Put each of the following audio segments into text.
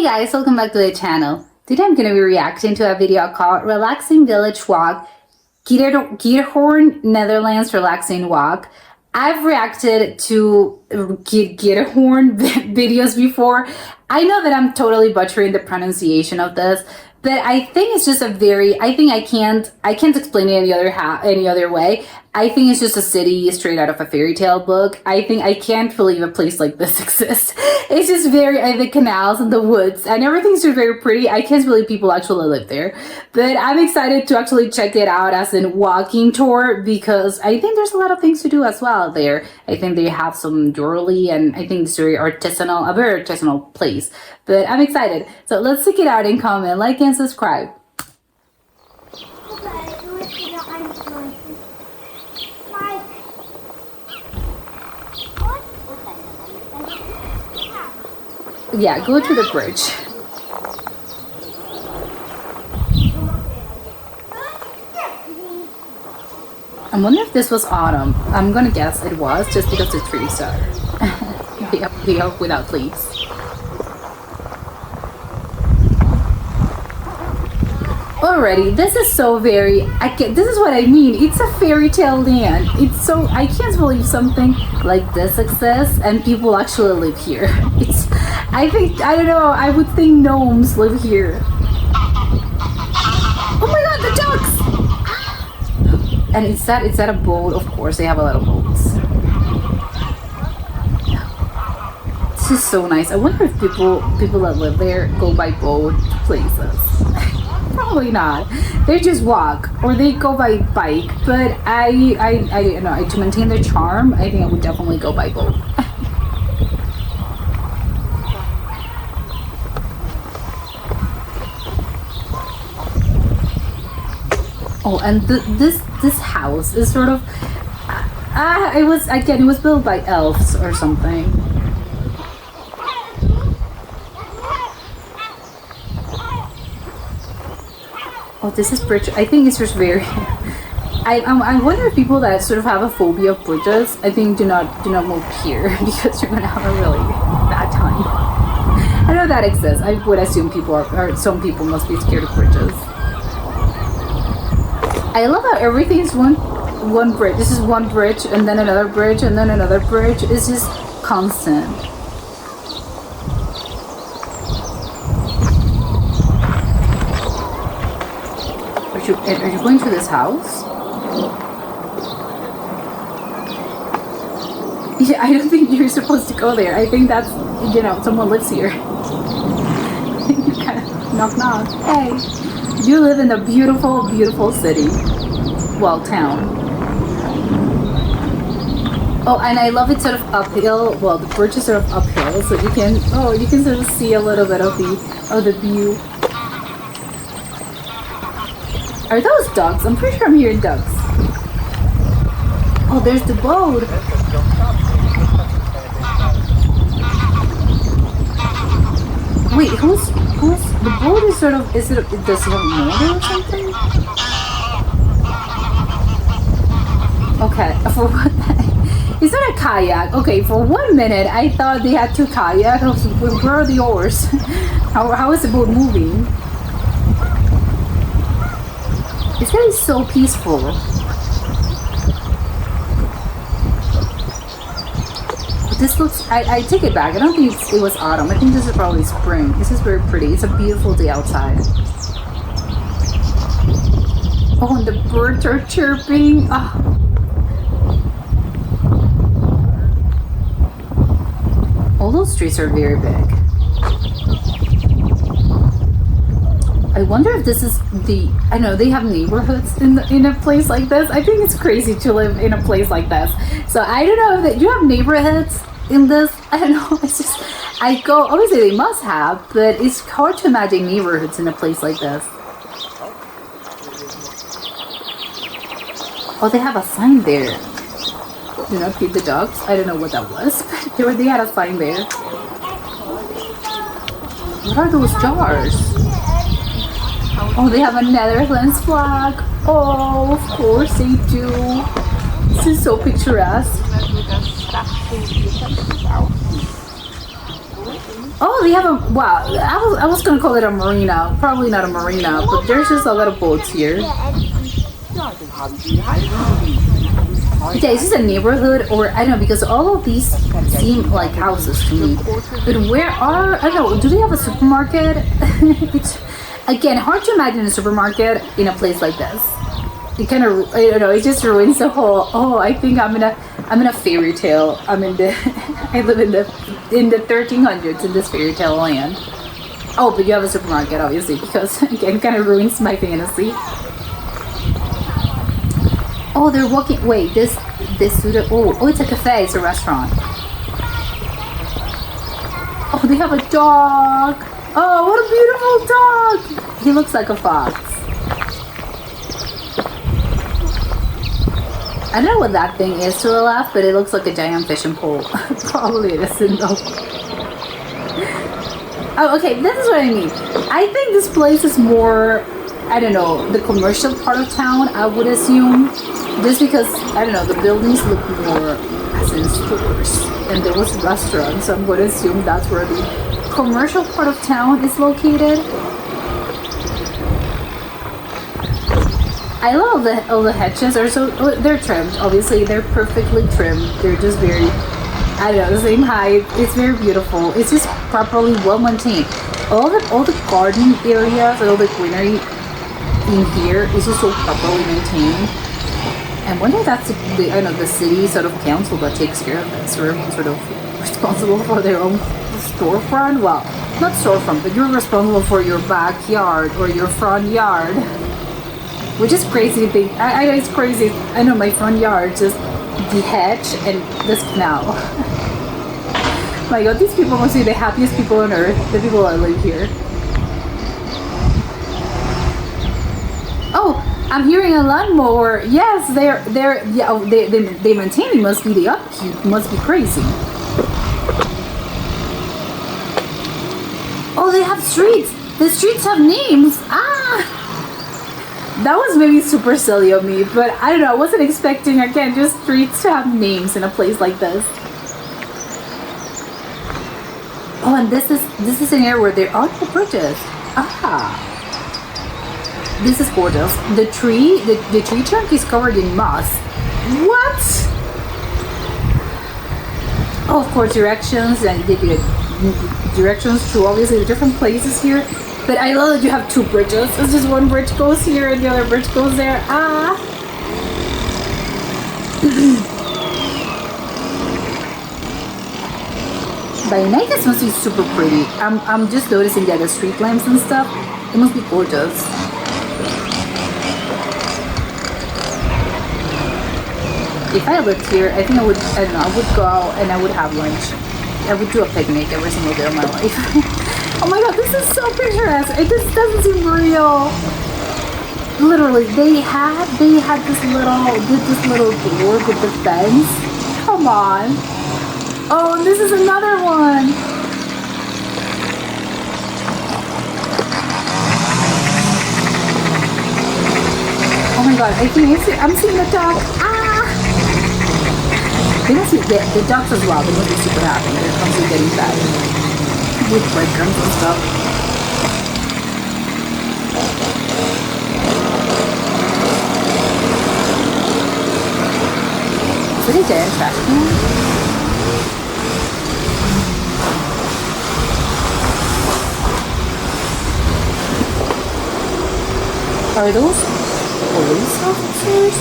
Hey guys, welcome back to the channel. Today I'm going to be reacting to a video called Relaxing Village Walk, Giethoorn, Netherlands Relaxing Walk. I've reacted to Giethoorn videos before. I know that I'm totally butchering the pronunciation of this, but I think it's just I can't explain it any other way. I think it's just a city straight out of a fairy tale book. I can't believe a place like this exists. It's just the canals and the woods and everything's just very pretty. I can't believe people actually live there. But I'm excited to actually check it out as a walking tour because I think there's a lot of things to do as well there. I think they have some jewelry and I think it's a very artisanal place. But I'm excited. So let's check it out and comment, like, and subscribe. Yeah, go to the bridge. I wonder if this was autumn. I'm gonna guess it was just because the trees are they are without leaves. Already, this is so this is what I mean. It's a fairy tale land. I can't believe something like this exists and people actually live here. I don't know, I would think gnomes live here. Oh my god, the ducks! And it's at a boat, of course, they have a lot of boats. This is so nice. I wonder if people that live there go by boat places. Probably not. They just walk or they go by bike. But I don't know. To maintain their charm, I think I would definitely go by boat. Oh, and this house is sort of it was built by elves or something. Oh, this is bridge. I think it's just very. I wonder if people that sort of have a phobia of bridges, I think do not move here because you're gonna have a really bad time. I know that exists. I would assume some people must be scared of bridges. I love how everything is one bridge. This is one bridge and then another bridge and then another bridge. It's just constant. Are you going to this house? Yeah, I don't think you're supposed to go there. I think that's, someone lives here. You kind of knock. Hey, you live in a beautiful, beautiful city. Well, town. Oh, and I love it sort of uphill. Well, the bridge is sort of uphill, so you can sort of see a little bit of the view. Are those ducks? I'm pretty sure I'm hearing ducks. Oh, there's the boat. Wait, who's the boat is sort of, does it have a motor or something? Okay, for what? Is that a kayak? Okay, for 1 minute I thought they had two kayaks. Where are the oars? How is the boat moving? It's gonna be so peaceful. This looks, I take it back. I don't think it was autumn. I think this is probably spring. This is very pretty. It's a beautiful day outside. Oh, and the birds are chirping. Oh. All those trees are very big. I wonder if this is I know they have neighborhoods in a place like this. I think it's crazy to live in a place like this. So I don't know that you have neighborhoods in this. I don't know. Obviously they must have, but it's hard to imagine neighborhoods in a place like this. Oh, they have a sign there. Do not feed the dogs. I don't know what that was, but they had a sign there. What are those jars? Oh, they have a Netherlands flag. Oh, of course they do. This is so picturesque. Oh, they have a wow. I was gonna call it a marina. Probably not a marina, but there's just a lot of boats here. Yeah, is this a neighborhood or I don't know because all of these seem like houses to me. But where are I don't know? Do they have a supermarket? It's again hard to imagine a supermarket in a place like this. It kind of I don't know. It just ruins the whole. Oh, I think I'm in a fairy tale. I'm in the I live in the 1300s in this fairy tale land. Oh, but you have a supermarket obviously because again kind of ruins my fantasy. Oh, they're walking. Wait, this oh, it's a cafe. It's a restaurant. Oh, they have a dog. Oh, what a beautiful dog. He looks like a fox. I don't know what that thing is to the left, but it looks like a giant fishing pole. Probably it isn't though. Oh, okay, this is what I mean. I think this place is more, I don't know, the commercial part of town, I would assume. Just because, I don't know, the buildings look more as in stores. And there was restaurants, so I'm going to assume that's where the commercial part of town is located. I love all the hedges are so they're trimmed. Obviously, they're perfectly trimmed. They're just very, I don't know, the same height. It's very beautiful. It's just properly well maintained. All the garden areas and all the greenery in here is just so properly maintained. And wonder if that's the I don't know the city sort of council that takes care of this, or sort of responsible for their own storefront. Well, not storefront, but you're responsible for your backyard or your front yard. Which is crazy to think. I know it's crazy. I know my front yard, just the hedge and this canal. My God, these people must be the happiest people on earth. The people that live here. Oh, I'm hearing a lawnmower. Yes, they're yeah. Oh, they maintain it. Must be the upkeep. Must be crazy. Oh, they have streets. The streets have names. Ah. That was maybe super silly of me, but I don't know, I wasn't expecting, again, just streets to have names in a place like this. Oh, and this is an area where there are no bridges. Ah. This is gorgeous. The tree trunk is covered in moss. What? Oh, of course, directions, and they give directions to obviously the different places here. But I love that you have two bridges. It's just one bridge goes here and the other bridge goes there. Ah! By night, this must be super pretty. I'm just noticing that the street lamps and stuff. It must be gorgeous. If I lived here, I think I would go out and I would have lunch. I would do a picnic every single day of my life. Oh my God, this is so picturesque. It just doesn't seem real. Literally, they had this little door with the fence. Come on. Oh, and this is another one. Oh my God, I think I'm seeing the duck. Ah! They must be the ducks as well. They must be super happy. They're constantly getting fed. With breadcrumbs and stuff. Is it a giant trash can? Are those police officers?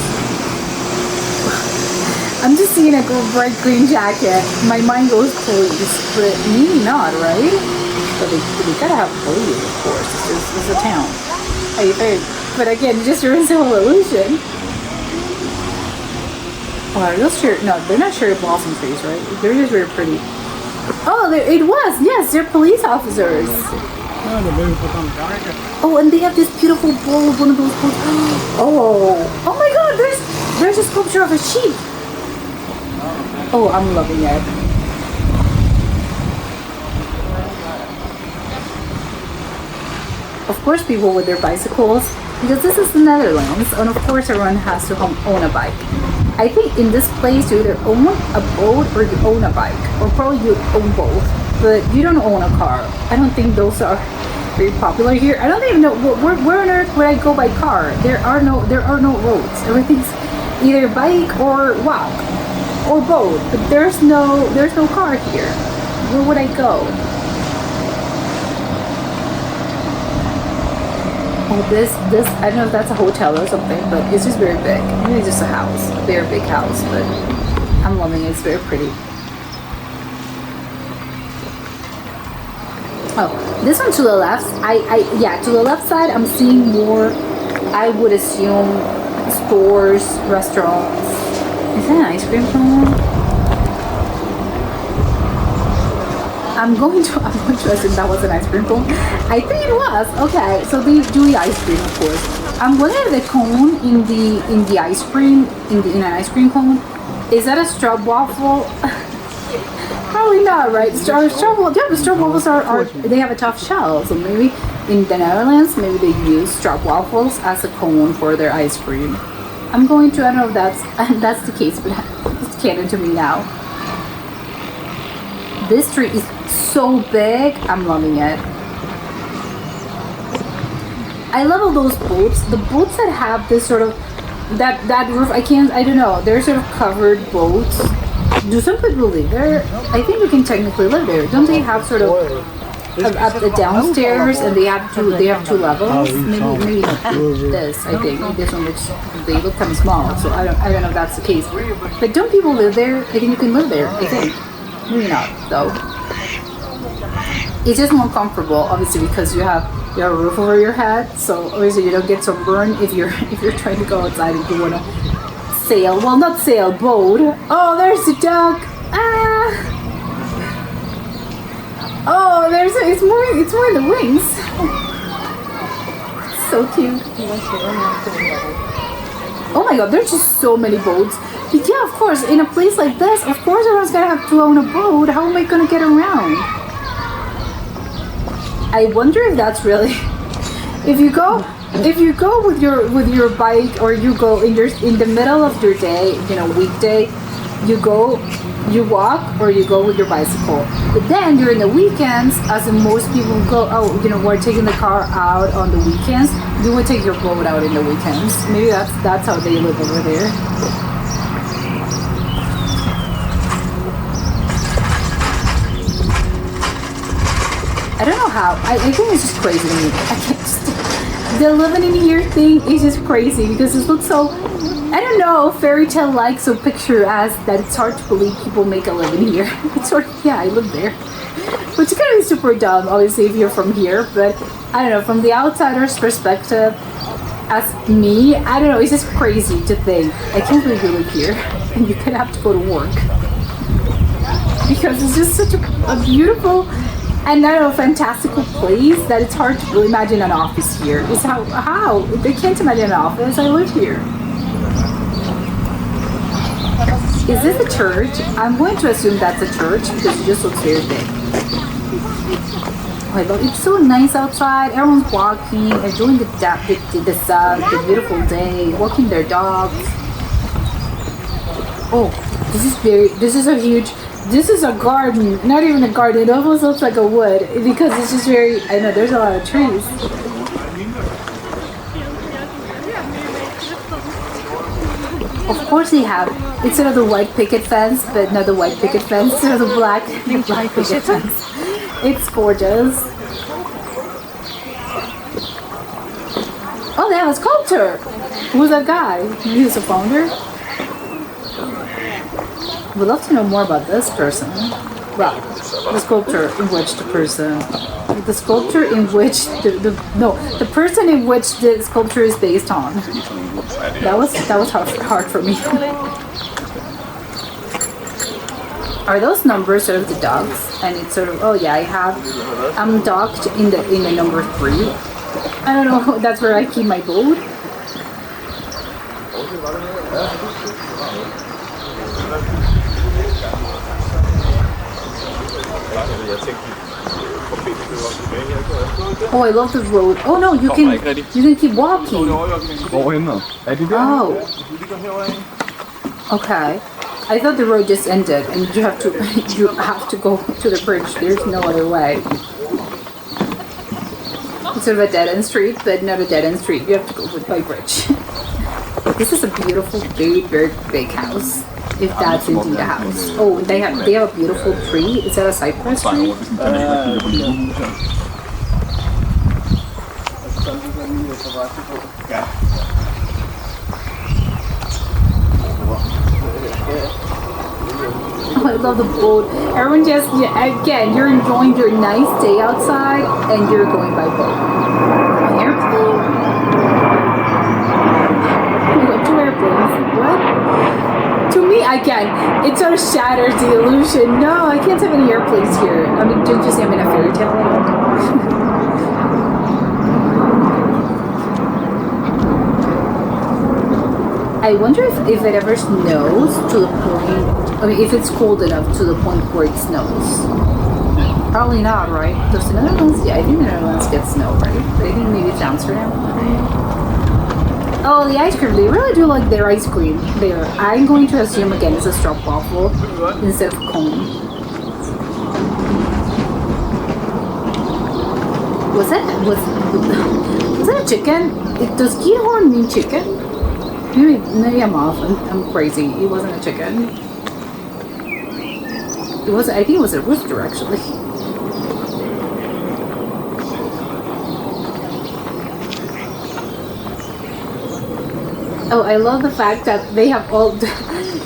I'm just seeing a bright green jacket. My mind goes police, but maybe not, right? But they gotta have police, of course. It's a town. But again, it just ruins the whole illusion. Oh, are those cherry? No, they're not cherry blossom trees, right? They're just very pretty. Oh, it was. Yes, they're police officers. Oh, and they have this beautiful bowl, one of those bowls. Oh my God! There's a sculpture of a sheep. Oh, I'm loving it. Of course, people with their bicycles, because this is the Netherlands, and of course everyone has to own a bike. I think in this place you either own a boat or you own a bike, or probably you own both. but you don't own a car. I don't think those are very popular here. I don't even know where on earth would I go by car. There are no roads. Everything's either bike or walk or boat, but there's no car here. Where would I go? Oh, this I don't know if that's a hotel or something, but it's just very big. Maybe it's just a house, a very big house, but I'm loving it. It's very pretty. Oh, this one to the left. Yeah, to the left side, I'm seeing more. I would assume stores, restaurants. Is that an ice cream cone? I'm going to assume that was an ice cream cone. I think it was. Okay, so they do the ice cream, of course. I'm wondering if the cone in the ice cream in an ice cream cone, is that a stroopwafel? Probably not, right? Stroopwafels are they have a tough shell, so maybe in the Netherlands, maybe they use stroopwafels as a cone for their ice cream. I don't know if that's the case, but it's canon to me now. This tree is so big. I'm loving it. I love all those boats. The boats that have this sort of that roof. I don't know. They're sort of covered boats. Do some people live there? I think you can technically live there. Don't they have sort of up the downstairs and they have two levels? Maybe this. I think this one they look kind of small. So I don't know if that's the case. But don't people live there? I think you can live there. I think. Maybe not though. It's just more comfortable, obviously, because you have a roof over your head. So obviously you don't get sunburned if you're trying to go outside and you want to sail. Well, not sail, boat. Oh, there's the duck. Ah. Oh, it's moving the wings. So cute. Oh my god, there's just so many boats. But yeah, of course, in a place like this, of course everyone's gonna have to own a boat. How am I gonna get around? I wonder if that's really if you go with your bike, or you go in the middle of your day, weekday, you walk or you go with your bicycle. But then during the weekends, as in most people go, we're taking the car out on the weekends, you would take your boat out in the weekends. Maybe that's how they live over there. I don't know how. I think it's just crazy to me. I can't just... The living in here thing is just crazy because it looks so, I don't know, fairy tale like, so picturesque that it's hard to believe people make a living here. It's sort of, yeah, I live there. Which is kind of super dumb, obviously, if you're from here, but I don't know, from the outsider's perspective, as me, I don't know, it's just crazy to think, I can't believe you live here and you could have to go to work. Because it's just such a beautiful and not a fantastical place that it's hard to imagine an office here. It's how they can't imagine an office. I live here. Is this a church? I'm going to assume that's a church because it just looks very big. Oh, I love it. It's so nice outside. Everyone's walking, enjoying the sun, the beautiful day, walking their dogs. Oh, this is a garden, not even a garden, it almost looks like a wood because it's just very, I know there's a lot of trees. Of course they have, instead of the white picket fence, but not the white picket fence, instead of the black picket fence. It's gorgeous. Oh, they have a sculptor. Who's that guy? He's a founder? We'd love to know more about this person. Well, the sculpture in which the person in which the sculpture is based on. That was hard for me. Are those numbers sort of the dogs? And it's sort of, oh yeah, I'm docked in the number 3. I don't know, that's where I keep my boat. Oh, I love the road. Oh no, you can keep walking. Oh. Okay. I thought the road just ended and you have to go to the bridge. There's no other way. It's sort of a dead-end street, but not a dead-end street. You have to go by bridge. This is a beautiful, very, very big house. If that's indeed a house. Oh, they have a beautiful tree. Is that a cypress tree? Oh, I love the boat. Everyone just, again, you're enjoying your nice day outside and you're going by boat. An airplane? We got 2 airplanes. What? To me, again, it sort of shatters the illusion. No, I can't have any airplanes here. I mean, don't you say I'm in a fairy tale land? I wonder if it ever snows to the point, I mean, if it's cold enough to the point where it snows. Probably not, right? Does the Netherlands? Yeah, I think the Netherlands gets snow, right? But I think maybe it's Amsterdam. Oh, the ice cream. They really do like their ice cream there. I'm going to assume again it's a stroopwafel instead of cone. Was that a chicken? Does Giethoorn mean chicken? Maybe I'm off. I'm crazy. It wasn't a chicken. It was. I think it was a rooster actually. Oh, I love the fact that they have all.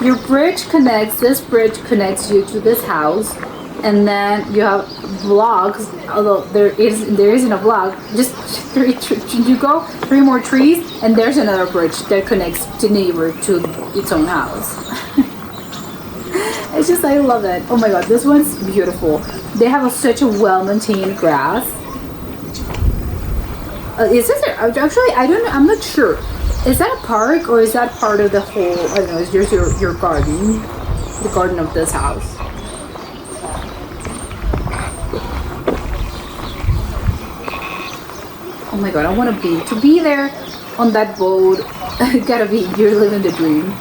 Your bridge connects. This bridge connects you to this house, and then you have blocks. Although there isn't a block. Just you go 3 more trees, and there's another bridge that connects the neighbor to its own house. It's just, I love it. Oh my god, this one's beautiful. They have such a well-maintained grass. Is this actually? I don't know. I'm not sure. Is that a park or is that part of the whole? I don't know. Is yours your garden? The garden of this house. Oh my god, I want to be there on that boat. Gotta be, you're living the dream.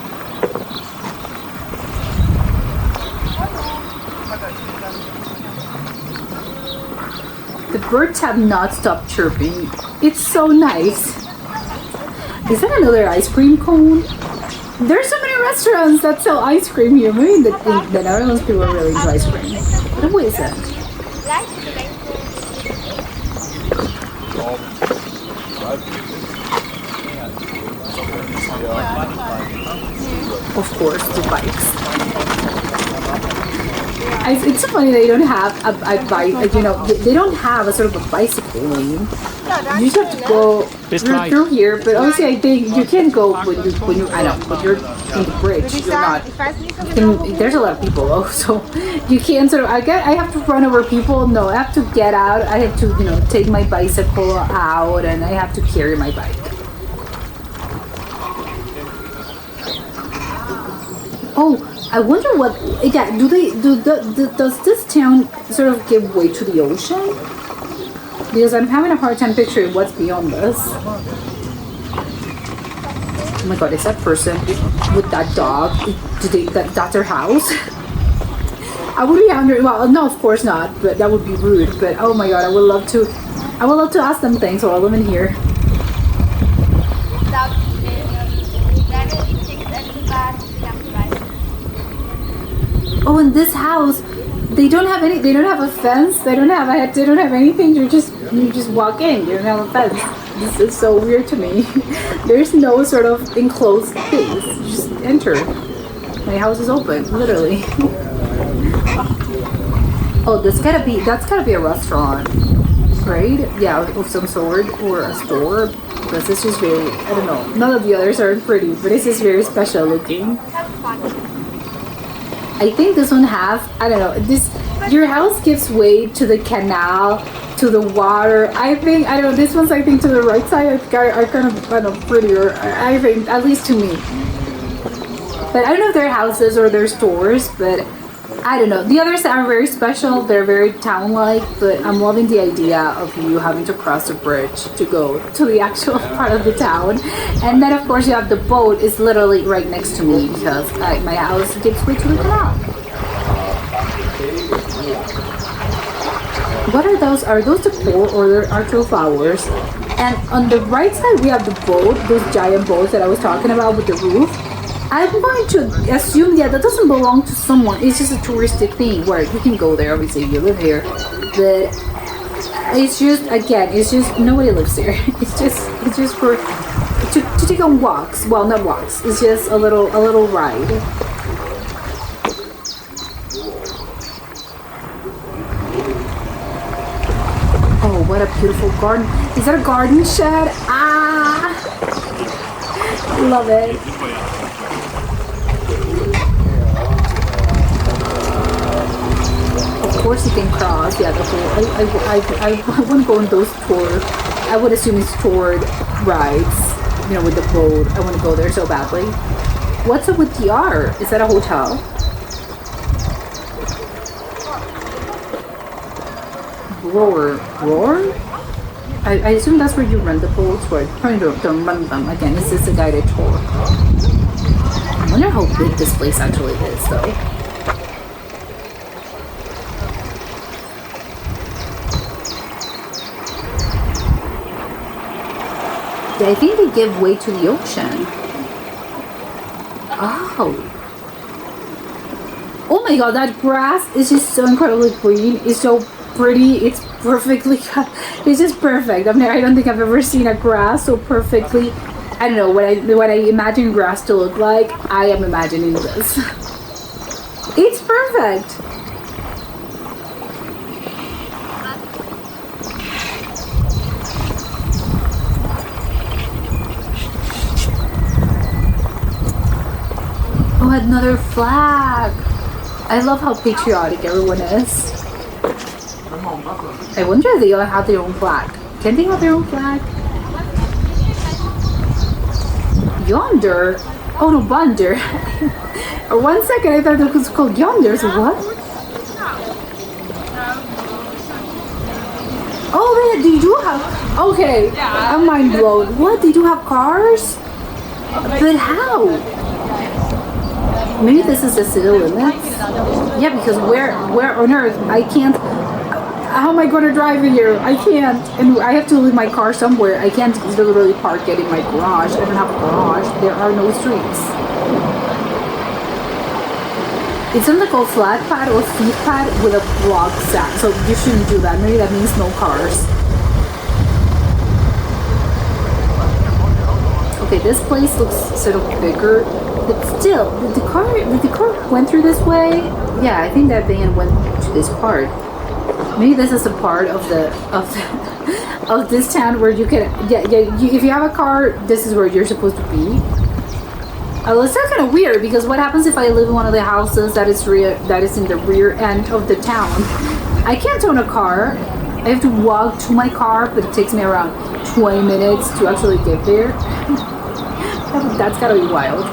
The birds have not stopped chirping. It's so nice. Is that another ice cream cone? There's so many restaurants that sell ice cream here. Maybe in the Netherlands people really enjoy ice cream. What is it? Of course, the bikes. It's so funny they don't have a bike. You know, they don't have a sort of a bicycle lane. You just have to go through here. But obviously, I think you can go when you I know, when you're in the bridge. You're not. There's a lot of people though, so you can't sort of. I have to run over people. No, I have to get out. I have to take my bicycle out, and I have to carry my bike. Oh, I wonder what. Yeah, does this town sort of give way to the ocean? Because I'm having a hard time picturing what's beyond this. Oh my god, is that person with that dog? That's their house? I would be wondering. Well, no, of course not. But that would be rude. But oh my god, I would love to ask them things while I live in here. Oh, in this house, they don't have any. They don't have a fence. They don't have anything. You just walk in. You don't have a fence. This is so weird to me. There's no sort of enclosed space. You just enter. My house is open, literally. Oh, that's gotta be a restaurant, right? Yeah, of some sort, or a store. Because this is very. I don't know. None of the others are pretty, but this is very special looking. I think this one has, I don't know, your house gives way to the canal, to the water. I don't know, this one's, I think, to the right side are kind of prettier, I think, at least to me. But I don't know if they're houses or they're stores, but I don't know. The others are very special. They're very town-like, but I'm loving the idea of you having to cross a bridge to go to the actual part of the town. And then, of course, you have the boat is literally right next to me because my house gets way to the canal. What are those? Are those the core or the actual flowers? And on the right side, we have the boat, those giant boats that I was talking about with the roof. I'm going to assume, yeah, that doesn't belong to someone. It's just a touristic thing where you can go there, obviously, if you live here. But it's just, again, it's just, nobody lives here. It's just for, to take on walks. Well, not walks. It's just a little ride. Oh, what a beautiful garden. Is that a garden shed? Ah! Love it. Of course you can cross, yeah, the whole, I want to go on those tours. I would assume it's toured rides, you know, with the boat. I want to go there so badly. What's up with the art? Is that a hotel? Roar? I assume that's where you rent the boats, or probably don't rent them. Again, this is a guided tour. I wonder how big this place actually is, though. Yeah, I think they give way to the ocean. Oh. Oh my god, that grass is just so incredibly green. It's so pretty. It's perfectly cut. It's just perfect. I mean, I don't think I've ever seen a grass so perfectly. I don't know what I imagine grass to look like. I am imagining this. It's perfect. Oh, another flag. I love how patriotic everyone is. I wonder if they all have their own flag. Can they have their own flag? Yonder? Oh no, Bonder. For 1 second I thought it was called Yonder. So what? Oh man, they do have... Okay, I'm mind blown. What? They do have cars? But how? Maybe this is the city limits? Yeah, because where on earth? I can't... How am I going to drive here? I can't. And I have to leave my car somewhere. I can't literally park it in my garage. I don't have a garage. There are no streets. It's something called flat pad or feed pad with a block stack. So you shouldn't do that. Maybe that means no cars. Okay, this place looks sort of bigger. But still, did the car went through this way? Yeah, I think that van went to this part. Maybe this is a part of this town where you can if you have a car, this is where you're supposed to be. Well, it's not kind of weird because what happens if I live in one of the houses that is in the rear end of the town? I can't own a car. I have to walk to my car, but it takes me around 20 minutes to actually get there. That's gotta be wild.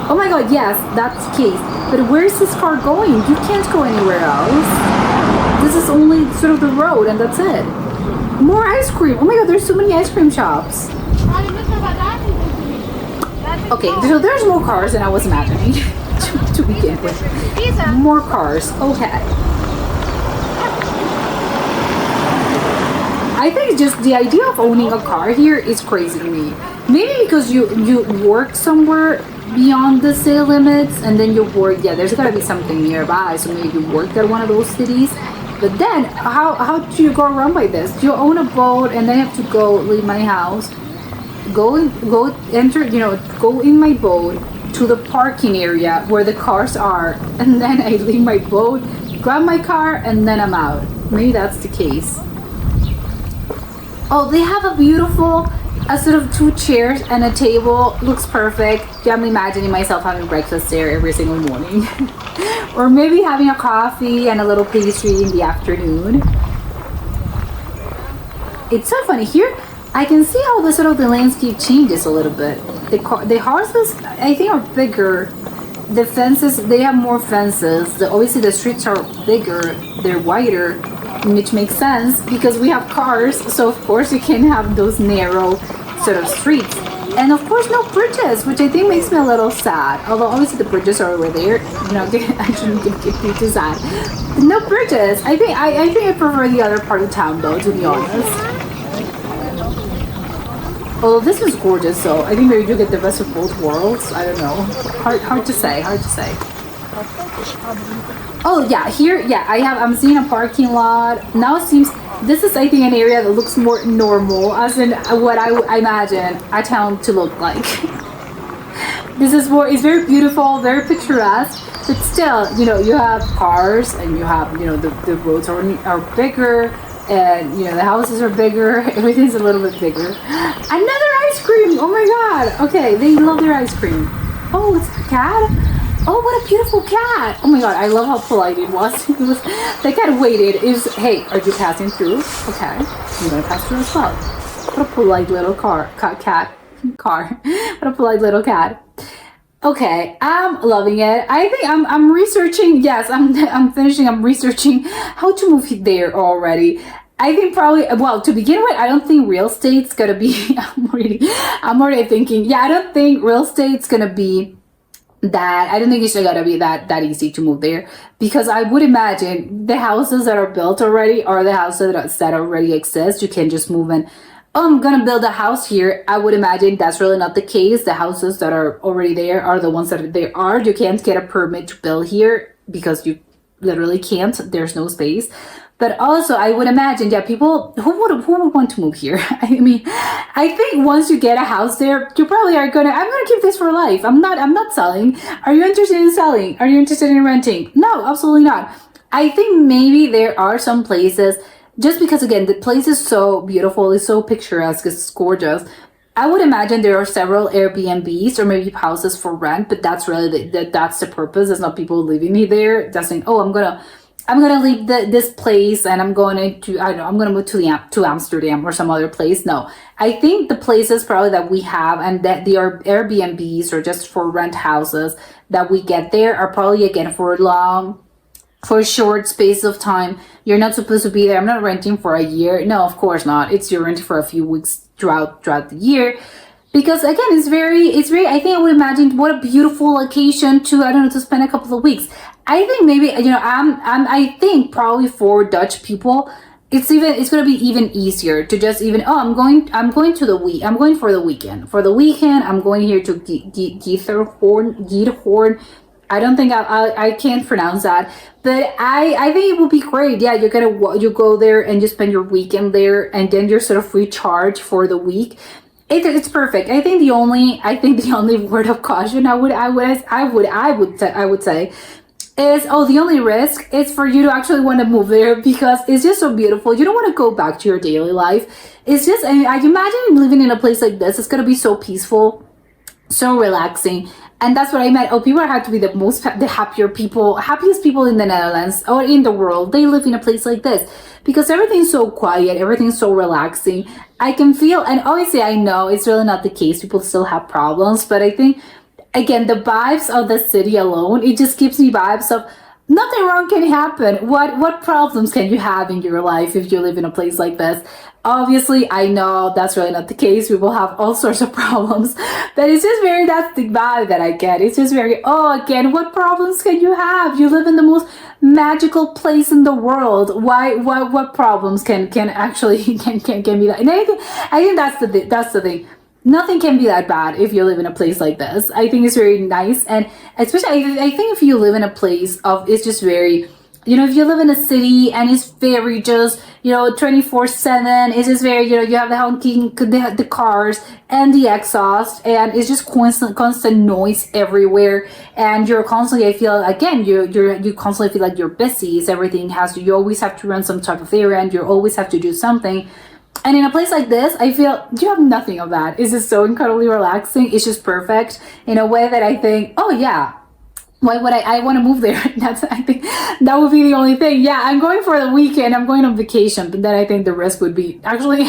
Oh my god, yes, that's the case. But where is this car going? You can't go anywhere else. This is only sort of the road and that's it. More ice cream. Oh my god, there's so many ice cream shops. Okay, so there's more cars than I was imagining to begin with. More cars. Okay. I think just the idea of owning a car here is crazy to me. Maybe because you work somewhere beyond the city limits and then you work, yeah, there's gotta be something nearby, so maybe you work at one of those cities. But then, how do you go around by this? Do you own a boat and then I have to go leave my house, go in my boat to the parking area where the cars are, and then I leave my boat, grab my car, and then I'm out. Maybe that's the case. Oh, they have a beautiful, sort of 2 chairs and a table. Looks perfect. Yeah, I'm imagining myself having breakfast there every single morning. Or maybe having a coffee and a little pastry in the afternoon. It's so funny. Here, I can see how the landscape changes a little bit. The houses, I think, are bigger the fences, they have more fences. Obviously the streets are bigger, they're wider, which makes sense because we have cars, so of course you can have those narrow sort of streets. And of course no bridges, which I think makes me a little sad, although obviously the bridges are over there. I shouldn't get too sad. No bridges. I think I prefer the other part of town though, to be honest. Oh, this is gorgeous, so I think maybe you get the best of both worlds. I don't know. Hard to say. Oh yeah, here, yeah, I'm seeing a parking lot. Now it seems, this is I think an area that looks more normal, as in what I imagine a town to look like. This is more, it's very beautiful, very picturesque, but still, you have cars and you have, the roads are bigger. And the houses are bigger, everything's a little bit bigger. Another ice cream! Oh my god! Okay, they love their ice cream. Oh, it's a cat? Oh, what a beautiful cat! Oh my god, I love how polite it was. The cat waited. It was, hey, are you passing through? Okay, I'm gonna pass through as well. What a polite little car. What a polite little cat. Okay, I'm loving it. I think I'm researching. Yes, I'm finishing. I'm researching how to move there already. I think probably, well, to begin with, I don't think real estate's gonna be. I'm already thinking. Yeah, I don't think real estate's gonna be that. I don't think it's gonna be that easy to move there, because I would imagine the houses that are built already are the houses that already exist. You can just move in. Oh, I'm gonna build a house here. I would imagine that's really not the case. The houses that are already there are the ones that they are. You can't get a permit to build here because you literally can't. There's no space. But also, I would imagine, yeah, people who would want to move here. I mean, I think once you get a house there, you probably are gonna. I'm gonna keep this for life. I'm not selling. Are you interested in selling? Are you interested in renting? No, absolutely not. I think maybe there are some places. Just because, again, the place is so beautiful, it's so picturesque, it's gorgeous. I would imagine there are several Airbnbs or maybe houses for rent, but that's really that's the purpose. It's not people living there. That's saying, oh, I'm gonna leave this place and I'm going to I'm gonna move to Amsterdam or some other place. No, I think the places probably that we have and that they are Airbnbs or just for rent houses that we get there are probably again for a short space of time. You're not supposed to be there. I'm not renting for a year. No, of course not. It's you're renting for a few weeks throughout the year. Because again, it's very, I think I would imagine what a beautiful location to spend a couple of weeks. I think maybe, I think probably for Dutch people, it's going to be even easier to just I'm going for the weekend. I'm going here to Giethoorn. I don't think I can't pronounce that, but I think it would be great. Yeah, you go there and you spend your weekend there, and then you're sort of recharged for the week. It's perfect. I think the only word of caution I would say is, the only risk is for you to actually want to move there because it's just so beautiful. You don't want to go back to your daily life. It's just, I imagine living in a place like this. It's gonna be so peaceful, so relaxing. And that's what I meant. Oh, people have to be the happiest people in the Netherlands or in the world. They live in a place like this because everything's so quiet, everything's so relaxing. I can feel, and obviously I know it's really not the case. People still have problems, but I think, again, the vibes of the city alone, it just gives me vibes of nothing wrong can happen. What problems can you have in your life if you live in a place like this? Obviously, I know that's really not the case. We will have all sorts of problems, but it's just that's the vibe that I get. It's just again, what problems can you have? You live in the most magical place in the world. What problems can actually can be that? And I think that's the thing. Nothing can be that bad if you live in a place like this. I think it's very nice, and especially I think if you live in a place it's just very, if you live in a city and it's very just 24/7, it's just very you have the honking, the cars and the exhaust, and it's just constant noise everywhere, and you're constantly, I feel again, you constantly feel like you're busy. You always have to run some type of errand. You always have to do something. And in a place like this, I feel you have nothing of that. It's just so incredibly relaxing. It's just perfect in a way that I think, oh yeah, why would I want to move there? That's, I think that would be the only thing. Yeah, I'm going for the weekend. I'm going on vacation, but then I think the rest would be actually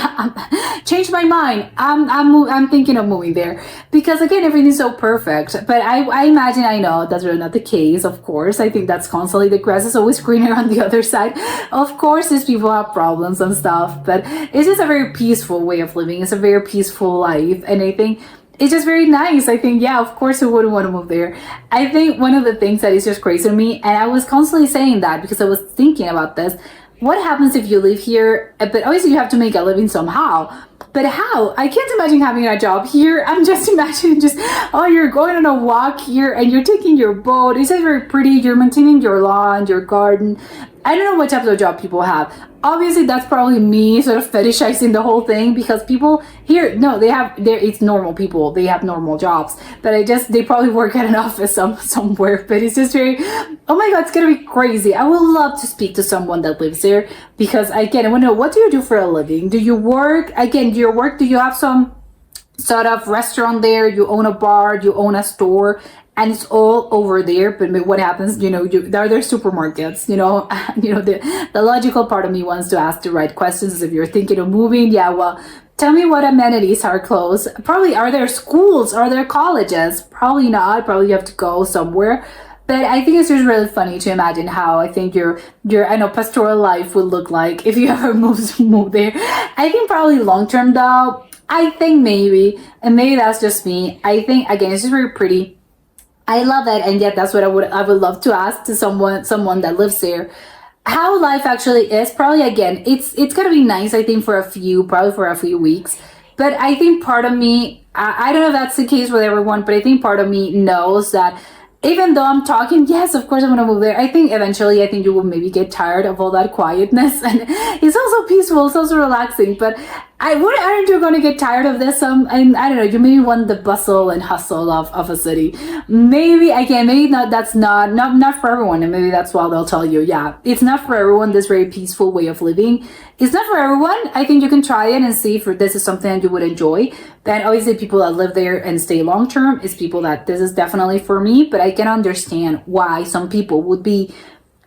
change my mind. I'm thinking of moving there because again, everything's so perfect. But I imagine, I know that's really not the case. Of course, I think that's constantly the grass is always greener on the other side. Of course, these people have problems and stuff, but it's just a very peaceful way of living. It's a very peaceful life, and I think it's just very nice. I think, yeah, of course I wouldn't want to move there. I think one of the things that is just crazy to me, and I was constantly saying that because I was thinking about this, what happens if you live here, but obviously you have to make a living somehow. But how? I can't imagine having a job here. I'm just imagining oh, you're going on a walk here and you're taking your boat. It's just very pretty. You're maintaining your lawn, your garden. I don't know what type of job people have. Obviously, that's probably me sort of fetishizing the whole thing because people here, no, it's normal people. They have normal jobs. But they probably work at an office somewhere. But it's just very, oh my God, it's going to be crazy. I would love to speak to someone that lives there because, again, I want to know, what do you do for a living? Do you work? Again, do you have some sort of restaurant there? You own a bar, you own a store? And it's all over there. But what happens, there are supermarkets, the logical part of me wants to ask the right questions. If you're thinking of moving, yeah, well, tell me what amenities are close. Probably, are there schools? Are there colleges? Probably not. Probably you have to go somewhere. But I think it's just really funny to imagine how I think your pastoral life would look like if you ever move there. I think probably long term though, I think maybe, and maybe that's just me. I think, again, it's just very pretty. I love it, and yet that's what I would love to ask to someone that lives there, how life actually is. Probably, again, it's gonna be nice, I think, for a few weeks. But I think part of me, I don't know if that's the case with everyone, but I think part of me knows that even though I'm talking, yes, of course I'm gonna move there, I think eventually, you will maybe get tired of all that quietness, and it's also peaceful, it's also relaxing. But aren't you gonna get tired of this? And I don't know, you maybe want the bustle and hustle of a city. Maybe, again, maybe not. That's not for everyone, and maybe that's why they'll tell you, yeah, it's not for everyone. This very peaceful way of living, it's not for everyone. I think you can try it and see if this is something that you would enjoy. Then obviously people that live there and stay long term is people that this is definitely for me. But I can understand why some people would be.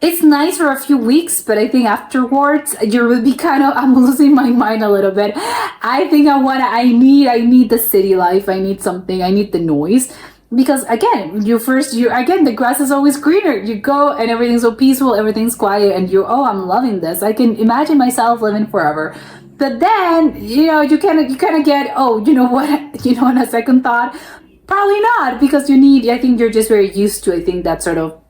It's nice for a few weeks, but I think afterwards you will be I'm losing my mind a little bit. I think I need the city life. I need something. I need the noise. Because again, the grass is always greener. You go and everything's so peaceful, everything's quiet, and I'm loving this. I can imagine myself living forever. But then, you kind of get, oh, you know what, on a second thought, probably not, because I think you're just very used to, I think, that sort of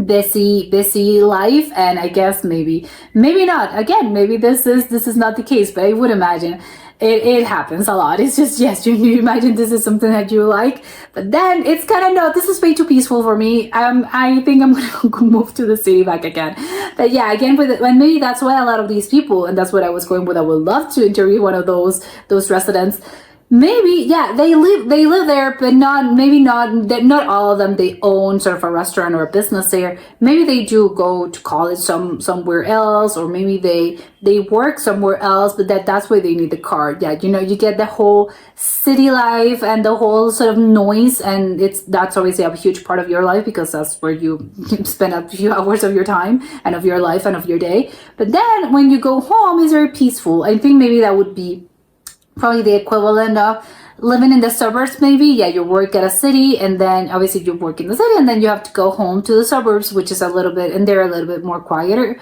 busy life. And I guess maybe not. Again, maybe this is not the case, but I would imagine it happens a lot. It's just, yes, you imagine this is something that you like, but then it's kind of, no, this is way too peaceful for me. I think I'm gonna move to the city back again. But yeah, again, and maybe that's why a lot of these people, and that's what I was going with, I would love to interview one of those residents. Maybe, yeah, they live there, but not all of them. They own sort of a restaurant or a business there. Maybe they do go to college somewhere else, or maybe they work somewhere else, but that's why they need the car. Yeah, you get the whole city life and the whole sort of noise, and that's obviously a huge part of your life because that's where you spend a few hours of your time and of your life and of your day. But then when you go home, it's very peaceful. I think maybe that would be probably the equivalent of living in the suburbs. Maybe, yeah, you work at a city, and then obviously you work in the city, and then you have to go home to the suburbs, which is a little bit more quieter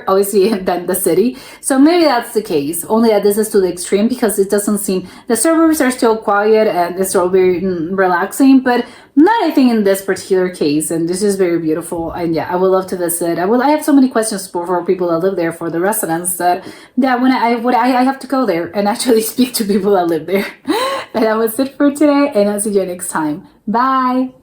obviously than the city. So maybe that's the case, only that this is to the extreme, because it doesn't seem, the suburbs are still quiet and it's still very relaxing, but not, I think, in this particular case. And this is very beautiful, and yeah, I would love to visit. I have so many questions for people that live there, for the residents, that when I have to go there and actually speak to people that live there. But that was it for today, and I'll see you next time. Bye.